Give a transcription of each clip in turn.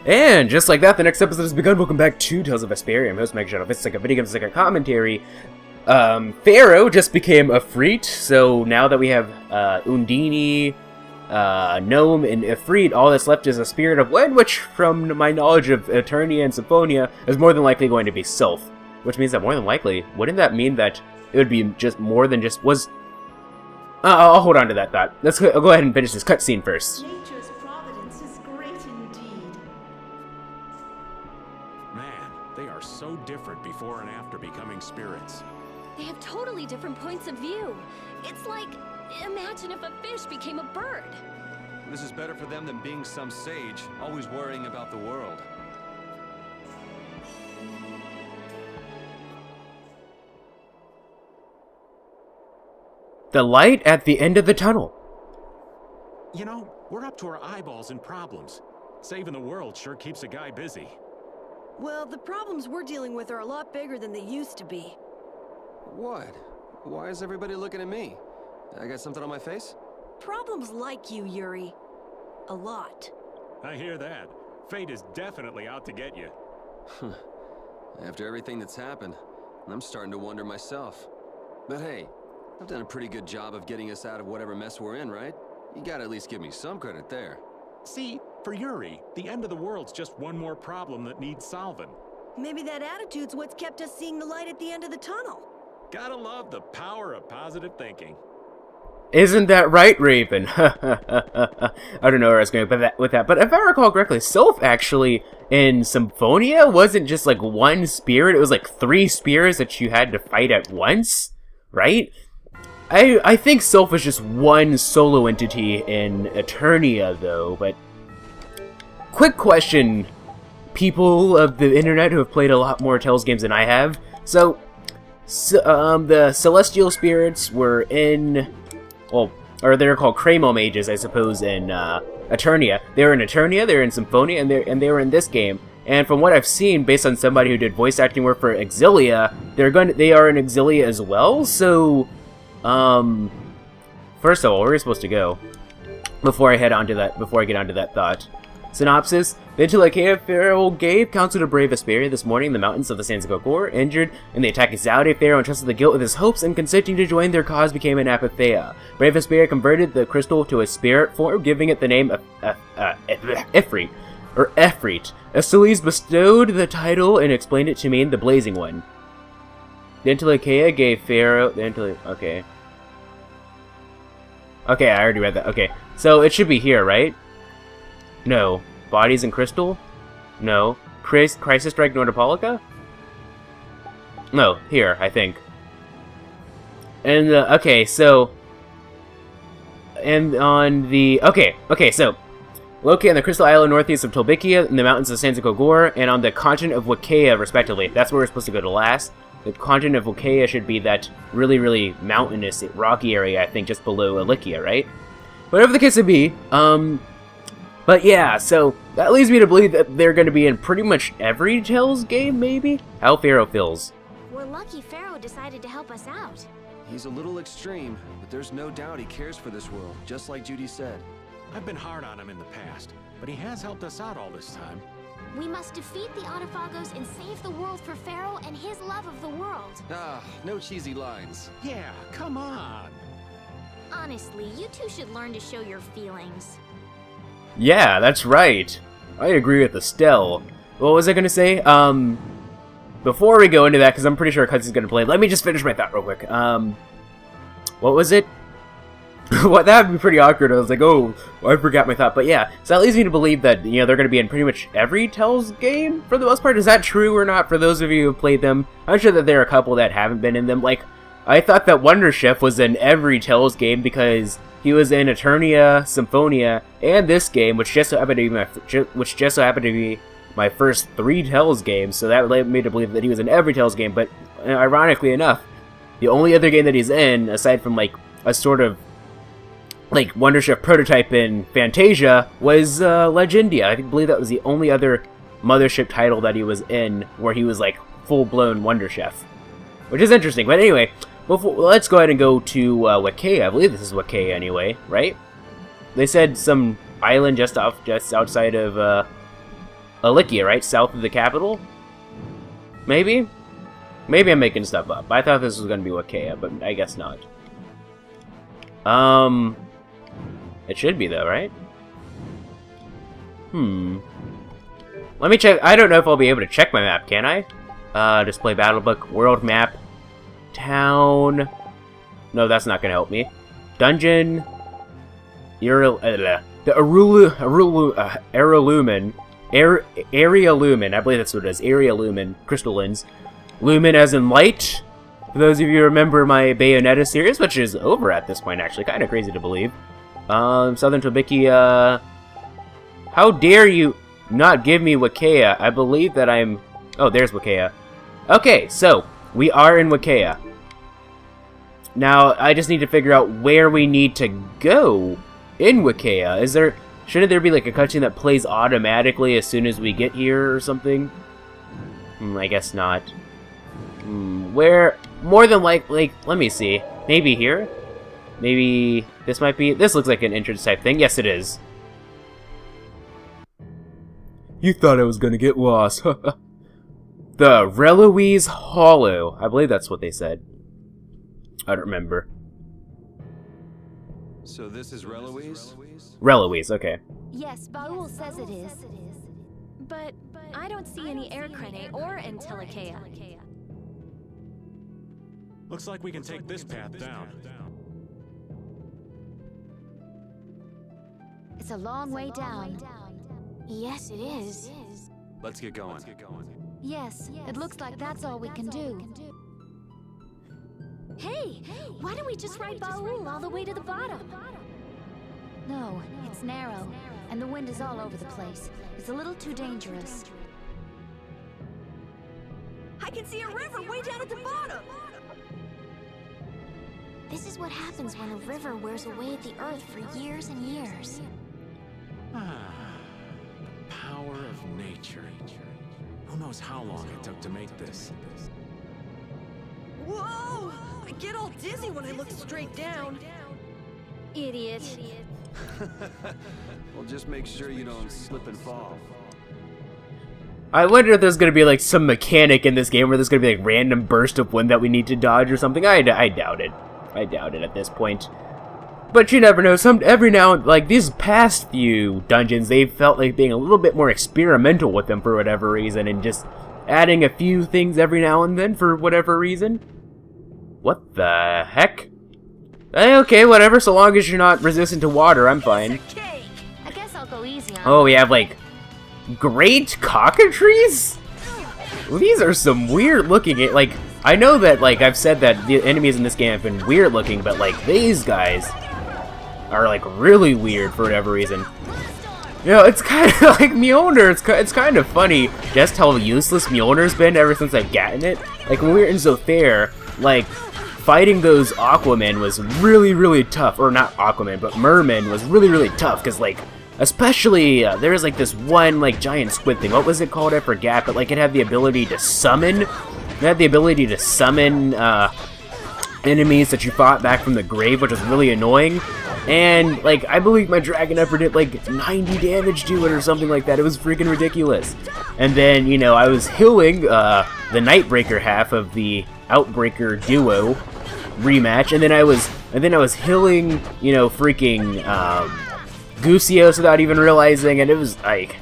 And just like that, the next episode has begun. Welcome back to Tales of Vesperia. I'm host MegaShadowFist. It's like a video game, it's like a commentary. Pharaoh just became Ifrit, so now that we have Undini, Gnome, and Ifrit, all that's left is a Spirit of Wind, which, from my knowledge of Eternia and Symphonia, is more than likely going to be Sylph. Which means that more than likely, wouldn't that mean that it would be just more than just was... I'll hold on to that thought. I'll go ahead and finish this cutscene first. Nature's providence is great indeed. Man, they are so different before and after becoming spirits. They have totally different points of view. It's like, imagine if a fish became a bird. This is better for them than being some sage, always worrying about the world. The light at the end of the tunnel. You know, we're up to our eyeballs in problems. Saving the world sure keeps a guy busy. Well, the problems we're dealing with are a lot bigger than they used to be. What? Why is everybody looking at me? I got something on my face? Problems like you, Yuri. A lot. I hear that. Fate is definitely out to get you. After everything that's happened, I'm starting to wonder myself. But hey, I've done a pretty good job of getting us out of whatever mess we're in, right? You gotta at least give me some credit there. See, for Yuri, the end of the world's just one more problem that needs solving. Maybe that attitude's what's kept us seeing the light at the end of the tunnel. Gotta love the power of positive thinking. Isn't that right, Raven? I don't know where I was going with that, but if I recall correctly, Sylph actually in Symphonia wasn't just like one spirit, it was like 3 spirits that you had to fight at once, right? I think Sylph was just one solo entity in Eternia, though, but... Quick question, people of the internet who have played a lot more Tales games than I have. So the Celestial Spirits were in... Well, or they're called Cramo Mages, I suppose, in Eternia. They were in Eternia, they were in Symphonia, and they were in this game. And from what I've seen, based on somebody who did voice acting work for Exilia, they are in Exilia as well, so... First of all, where are we supposed to go? Before I get onto that thought. Synopsis: The Weccea Pharaoh gave counsel to brave Vesperia this morning in the mountains of the Sands of Gogor, injured in the attack of Zaude. Pharaoh entrusted the guilt of his hopes, and consenting to join their cause became an apatheia. Brave Vesperia converted the crystal to a spirit form, giving it the name of Ifrit, or Efreet. Achilles bestowed the title and explained it to mean the Blazing One. The Weccea gave Pharaoh... Okay. Okay, I already read that. Okay, so it should be here, right? No. Bodies and Crystal? No. Crisis Strike Nordopolica? No, here, I think. And, okay, so... And on the... Okay, so... Located on the Crystal Island northeast of Tolbikia, in the mountains of Sands of Gogor, and on the continent of Weccea, respectively. That's where we're supposed to go to last. The continent of Weccea should be that really, really mountainous, rocky area, I think, just below Alicia, right? Whatever the case may be, but yeah, so that leads me to believe that they're going to be in pretty much every Tales game, maybe? How Pharaoh feels. We're lucky Pharaoh decided to help us out. He's a little extreme, but there's no doubt he cares for this world, just like Judy said. I've been hard on him in the past, but he has helped us out all this time. We must defeat the Autophagos and save the world for Pharaoh and his love of the world. Ah, no cheesy lines. Yeah, come on. Honestly, you two should learn to show your feelings. Yeah, that's right. I agree with Estelle. What was I going to say? Before we go into that, because I'm pretty sure Cutscene's going to play, let me just finish my thought real quick. What was it? Well, that would be pretty awkward. I was like, oh, I forgot my thought. But yeah, so that leads me to believe that, you know, they're going to be in pretty much every Tales game, for the most part. Is that true or not, for those of you who have played them? I'm sure that there are a couple that haven't been in them. Like, I thought that Wondership was in every Tales game, because he was in Eternia, Symphonia, and this game, which just so happened to be my first 3 Tales games, so that led me to believe that he was in every Tales game. But, ironically enough, the only other game that he's in, aside from, like, a sort of like Wondership prototype in Fantasia, was Legendia. I believe that was the only other Mothership title that he was in where he was like full-blown Wonder Chef, which is interesting. But anyway, let's go ahead and go to Weccea. I believe this is Weccea anyway, right? They said some island just outside of Alicia, right? South of the capital? Maybe? Maybe I'm making stuff up. I thought this was going to be Weccea, but I guess not. It should be, though, right? Let me check. I don't know if I'll be able to check my map, can I? Display battle book, world map, town. No, that's not going to help me. Dungeon. The Area Lumen. I believe that's what it is. Area Lumen. Crystallines. Lumen as in light. For those of you who remember my Bayonetta series, which is over at this point, actually. Kind of crazy to believe. Southern Tobikia. How dare you not give me Weccea? I believe that I'm... Oh, there's Weccea. Okay, so, we are in Weccea. Now, I just need to figure out where we need to go in Weccea. Is there... Shouldn't there be like a cutscene that plays automatically as soon as we get here or something? I guess not. Where... More than like, let me see. Maybe here? Maybe this might be... This looks like an entrance type thing. Yes, it is. You thought I was gonna get lost. The Reloise Hollow. I believe that's what they said. I don't remember. So this is Reloise? Reloise, okay. Yes, Baul says it is. But I don't see any air crane or Antilochea. Looks like we can take this path down. It's a long way down. Yes, it is. Let's get going. Yes, it looks like that's all we can do. Hey, why don't we just ride Baul all the way to the bottom? No, it's narrow, and the wind is all over the place. It's a little too dangerous. I can see a river way down at the bottom. This is what happens when a river wears away at the earth for years and years. Power of nature. Who knows how long it took to make this? Whoa! I get all dizzy when I look straight down. Idiot. Well, just make sure you don't slip and fall. I wonder if there's going to be like some mechanic in this game where there's going to be like random burst of wind that we need to dodge or something. I doubt it. I doubt it at this point. But you never know. Every now and like these past few dungeons, they felt like being a little bit more experimental with them for whatever reason, and just adding a few things every now and then for whatever reason. What the heck? Okay, whatever. So long as you're not resistant to water, I'm fine. I guess I'll go easy on Oh, we have like great cockatrices? These are some weird looking. Like I know that like I've said that the enemies in this game have been weird looking, but like these guys are like really weird for whatever reason. You know, it's kind of like Mjolnir. It's kind of funny just how useless Mjolnir's been ever since I've gotten it. Like when we were in Zofair, like fighting those Aquaman was really, really tough. Or not Aquaman, but Merman was really, really tough because like, especially there was like this one like giant squid thing. What was it called? I forgot. But like it had the ability to summon. It had the ability to summon enemies that you fought back from the grave, which was really annoying. And, like, I believe my Dragon Emperor did, like, 90 damage to it or something like that. It was freaking ridiculous. And then, you know, I was healing the Nightbreaker half of the Outbreaker duo rematch. And then I was healing, you know, freaking Gusios without even realizing. And it was, like...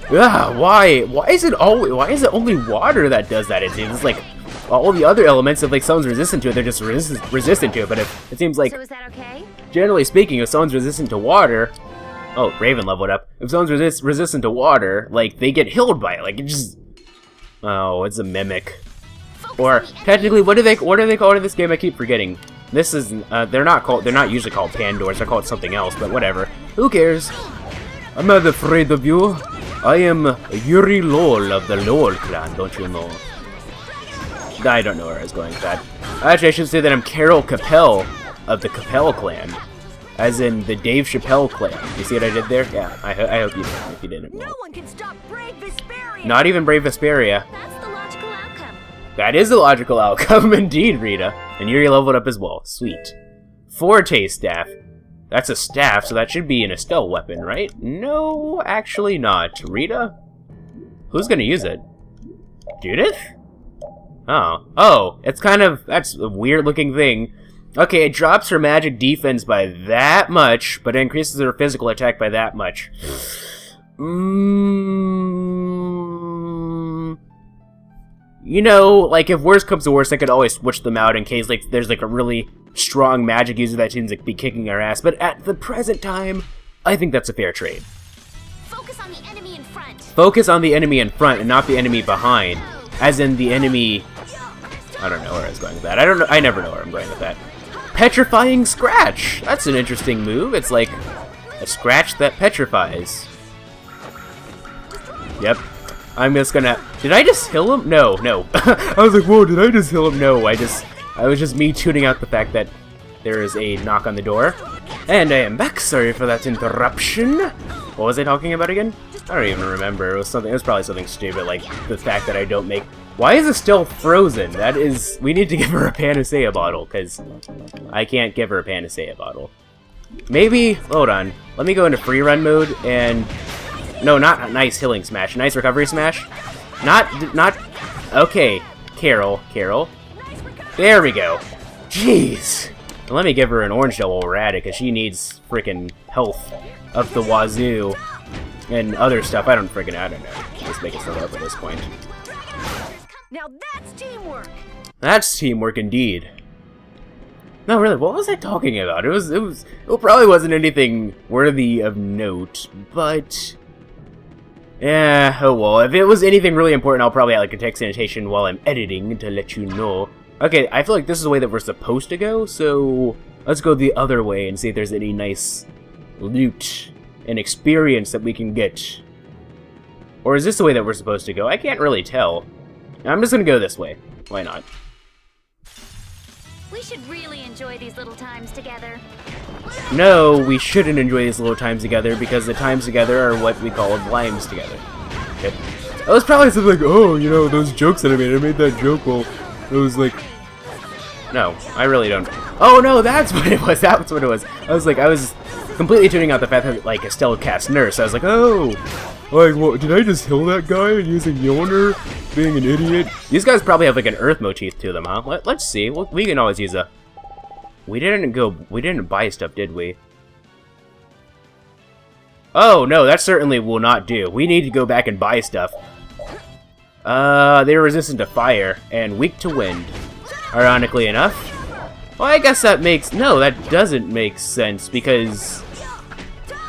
why is it only water that does that? It seems like... all the other elements, if like someone's resistant to it, they're just resistant to it. But if it seems like, So is that okay? generally speaking, if someone's resistant to water, oh, Raven leveled up. If someone's resistant to water, like they get healed by it. Like it just, oh, it's a mimic. Or technically, what do they call it in this game? I keep forgetting. This is they're not usually called Pandors. They're called something else. But whatever. Who cares? I'm not afraid of you. I am Yuri Lol of the Lol clan. Don't you know? I don't know where I was going with that. Actually, I should say that I'm Carol Capel of the Capel clan. As in the Dave Chappelle clan. You see what I did there? Yeah, I hope you did, if you didn't. No one can stop brave Vesperia. Not even brave Vesperia. That's the logical outcome. That is the logical outcome, indeed, Rita. And Yuri leveled up as well. Sweet. Forte staff. That's a staff, so that should be an Estelle weapon, right? No, actually not. Rita? Who's gonna use it? Judith? Oh. Oh, it's kind of... That's a weird-looking thing. Okay, it drops her magic defense by that much, but it increases her physical attack by that much. You know, like, if worse comes to worse, I could always switch them out in case, like, there's, like, a really strong magic user that seems to be kicking our ass. But at the present time, I think that's a fair trade. Focus on the enemy in front. Focus on the enemy in front and not the enemy behind. As in the enemy... I don't know where I was going with that. I never know where I'm going with that. Petrifying Scratch! That's an interesting move. It's like a scratch that petrifies. Yep. I'm just gonna... Did I just heal him? No, no. I was like, whoa, did I just heal him? No, I was just me tuning out the fact that there is a knock on the door. And I am back. Sorry for that interruption. What was I talking about again? I don't even remember. It was probably something stupid, like the fact that I don't make... Why is it still frozen? That is... We need to give her a Panacea bottle, because I can't give her a Panacea bottle. Maybe... Hold on. Let me go into free run mode and... No, not a nice healing smash. Nice recovery smash. Not... Okay. Carol. There we go. Jeez. Let me give her an orange gel while we're at it, because she needs freaking health up the wazoo. And other stuff. I don't know. Just making stuff up at this point. Now that's teamwork. That's teamwork indeed. No, really, what was I talking about? It probably wasn't anything worthy of note, but... Yeah, oh well, if it was anything really important, I'll probably add like a text annotation while I'm editing to let you know. Okay, I feel like this is the way that we're supposed to go, so let's go the other way and see if there's any nice loot and experience that we can get. Or is this the way that we're supposed to go? I can't really tell. I'm just gonna go this way. Why not? We should really enjoy these little times together. No, we shouldn't enjoy these little times together, because the times together are what we call limes together. Okay. That was probably something like, oh, you know, those jokes that I made that joke, well, it was like... No, I really don't. Oh no, that's what it was, that's what it was. I was completely tuning out the fact that, like, Estelle cast Nurse. I was like, oh, like, well, did I just heal that guy using Yonder, being an idiot? These guys probably have, like, an earth motif to them, huh? Let's see, we can always use a... We didn't buy stuff, did we? Oh, no, that certainly will not do. We need to go back and buy stuff. They're resistant to fire, and weak to wind. Ironically enough. Well, I guess that makes... No, that doesn't make sense, because...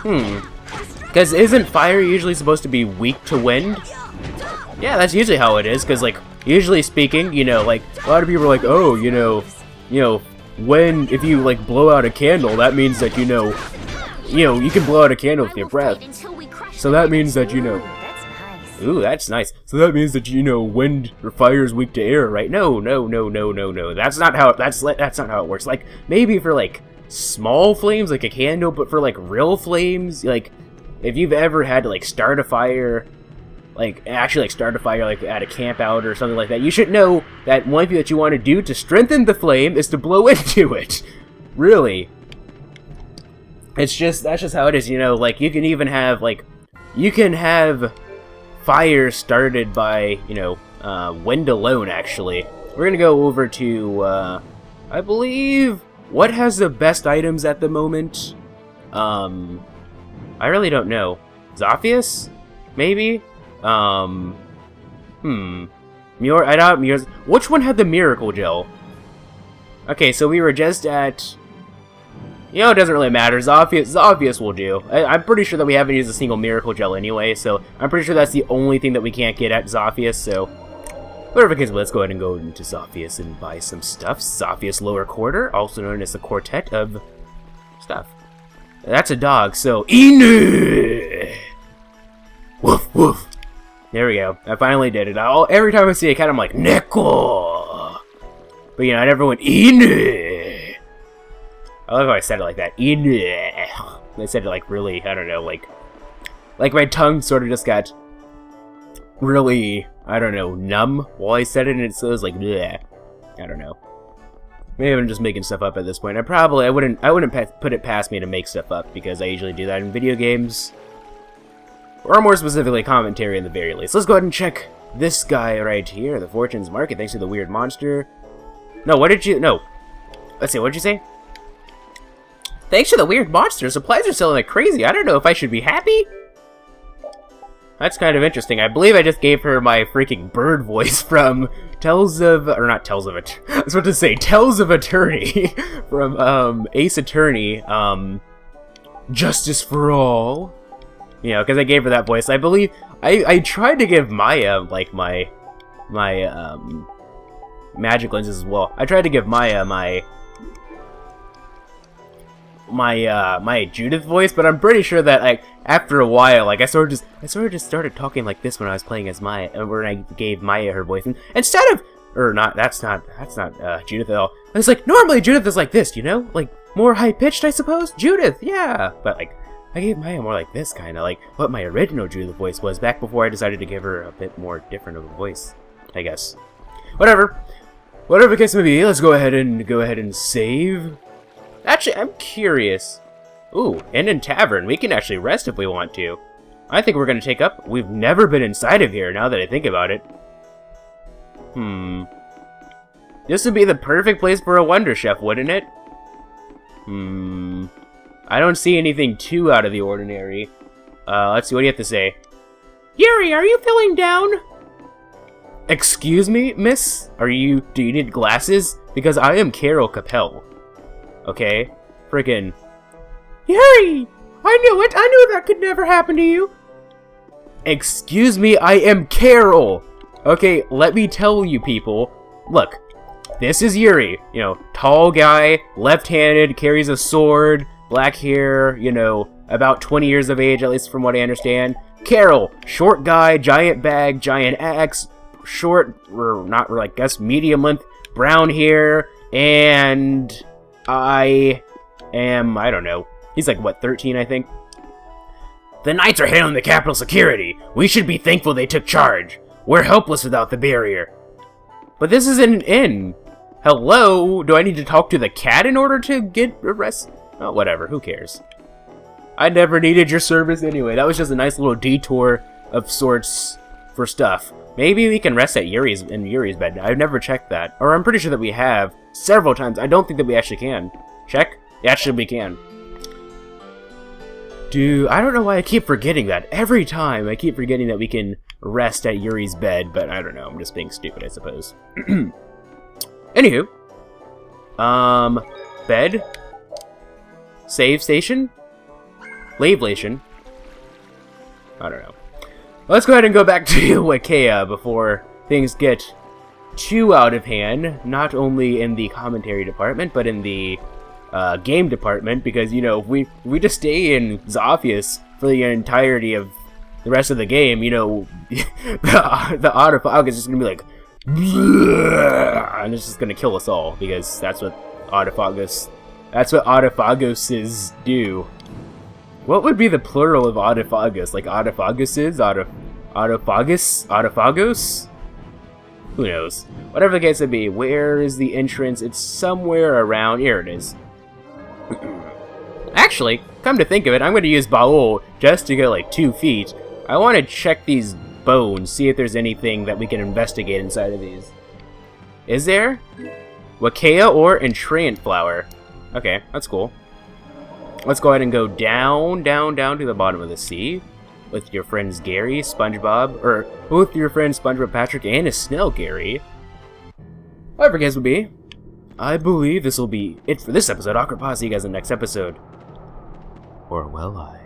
Because isn't fire usually supposed to be weak to wind? Yeah, that's usually how it is, because, like, usually speaking, you know, like, a lot of people are like, oh, you know, if you, like, blow out a candle, that means that, you know, you can blow out a candle with your breath. So that means that, you know... Ooh, that's nice. So that means that, you know, wind or fire is weak to air, right? No. That's not how it works. Like, maybe for, like, small flames, like a candle, but for, like, real flames, like, if you've ever had to, like, start a fire, like, actually, like, start a fire, like, at a camp out or something like that, you should know that one thing that you want to do to strengthen the flame is to blow into it. Really. That's just how it is, you know, like, you can even have, like, you can have fire started by, you know, wind alone, actually. We're gonna go over to, I believe, what has the best items at the moment? I really don't know. Zophius? Maybe? I doubt Muir's... Which one had the Miracle Gel? Okay, so we were just at... You know, it doesn't really matter. Zophius will do. I'm pretty sure that we haven't used a single Miracle Gel anyway, so I'm pretty sure that's the only thing that we can't get at Zophius, so... Whatever the case, let's go ahead and go into Zophius and buy some stuff. Zophius Lower Quarter, also known as the Quartet of stuff. That's a dog, so... Inu! Woof, woof. There we go. I finally did it. Every time I see a cat, I'm like, Neko! But, you know, I never went, Inu! I love how I said it like that. Inu! I said it like really, I don't know, like my tongue sort of just got really, I don't know, numb while I said it, and so it was like, bleh. I don't know. Maybe I'm just making stuff up at this point. I wouldn't put it past me to make stuff up, because I usually do that in video games. Or more specifically, commentary in the very least. Let's go ahead and check this guy right here, the Fortune's Market, thanks to the weird monster. No, what did you... No. Let's see, what did you say? Thanks to the weird monster, supplies are selling like crazy. I don't know if I should be happy. That's kind of interesting. I believe I just gave her my freaking bird voice from Tales of... Or not Tales of... I was about to say Tales of Attorney from Ace Attorney. Justice for All. You know, because I gave her that voice. I believe... I tried to give Maya, like, my magic lenses as well. I tried to give Maya my Judith voice, but I'm pretty sure that, like, after a while, like, I sort of just started talking like this when I was playing as Maya, when I gave Maya her voice, and instead of, or not, that's not Judith at all. I was like, normally Judith is like this, you know, like more high pitched, I suppose. Judith, yeah, but like, I gave Maya more like this, kind of like what my original Judith voice was back before I decided to give her a bit more different of a voice, I guess. Whatever the case may be, let's go ahead and save. Actually, I'm curious. Ooh, in Tavern. We can actually rest if we want to. I think we're going to take up... We've never been inside of here, now that I think about it. This would be the perfect place for a Wonder Chef, wouldn't it? I don't see anything too out of the ordinary. Let's see, what do you have to say? Yuri, are you feeling down? Excuse me, miss? Do you need glasses? Because I am Carol Capel. Okay? Friggin'. Yuri! I knew it! I knew that could never happen to you! Excuse me, I am Carol! Okay, let me tell you people. Look, this is Yuri. You know, tall guy, left-handed, carries a sword, black hair, you know, about 20 years of age, at least from what I understand. Carol, short guy, giant bag, giant axe, short, or not, I guess, medium length, brown hair, and... I don't know. He's like, what, 13, I think? The Knights are handling the capital security. We should be thankful they took charge. We're helpless without the barrier. But this is an inn. Hello? Do I need to talk to the cat in order to get arrested? Oh, whatever. Who cares? I never needed your service anyway. That was just a nice little detour of sorts for stuff. Maybe we can rest at Yuri's bed. I've never checked that. Or I'm pretty sure that we have several times. I don't think that we actually can. Check? Actually, we can. Dude, I don't know why I keep forgetting that. Every time I keep forgetting that we can rest at Yuri's bed, but I don't know. I'm just being stupid, I suppose. Anywho. Bed. Save station? Lavelation. I don't know. Let's go ahead and go back to Weccea before things get too out of hand, not only in the commentary department, but in the game department, because, you know, if we just stay in Zophius for the entirety of the rest of the game, you know, the autophagus is just going to be like, and it's just going to kill us all, because that's what autophagoses do. What would be the plural of autophagus? Like autophaguses? Autophagos? Who knows? Whatever the case may be, where is the entrance? It's somewhere around... Here it is. Actually, come to think of it, I'm going to use Baul just to go like 2 feet. I want to check these bones, see if there's anything that we can investigate inside of these. Is there? Weccea or Entraint Flower. Okay, that's cool. Let's go ahead and go down to the bottom of the sea with your friends Gary, SpongeBob, or both your friends SpongeBob Patrick and a Snell Gary. Whatever the case will be, I believe this will be it for this episode. Awkward Pause. See you guys in the next episode. Or will I?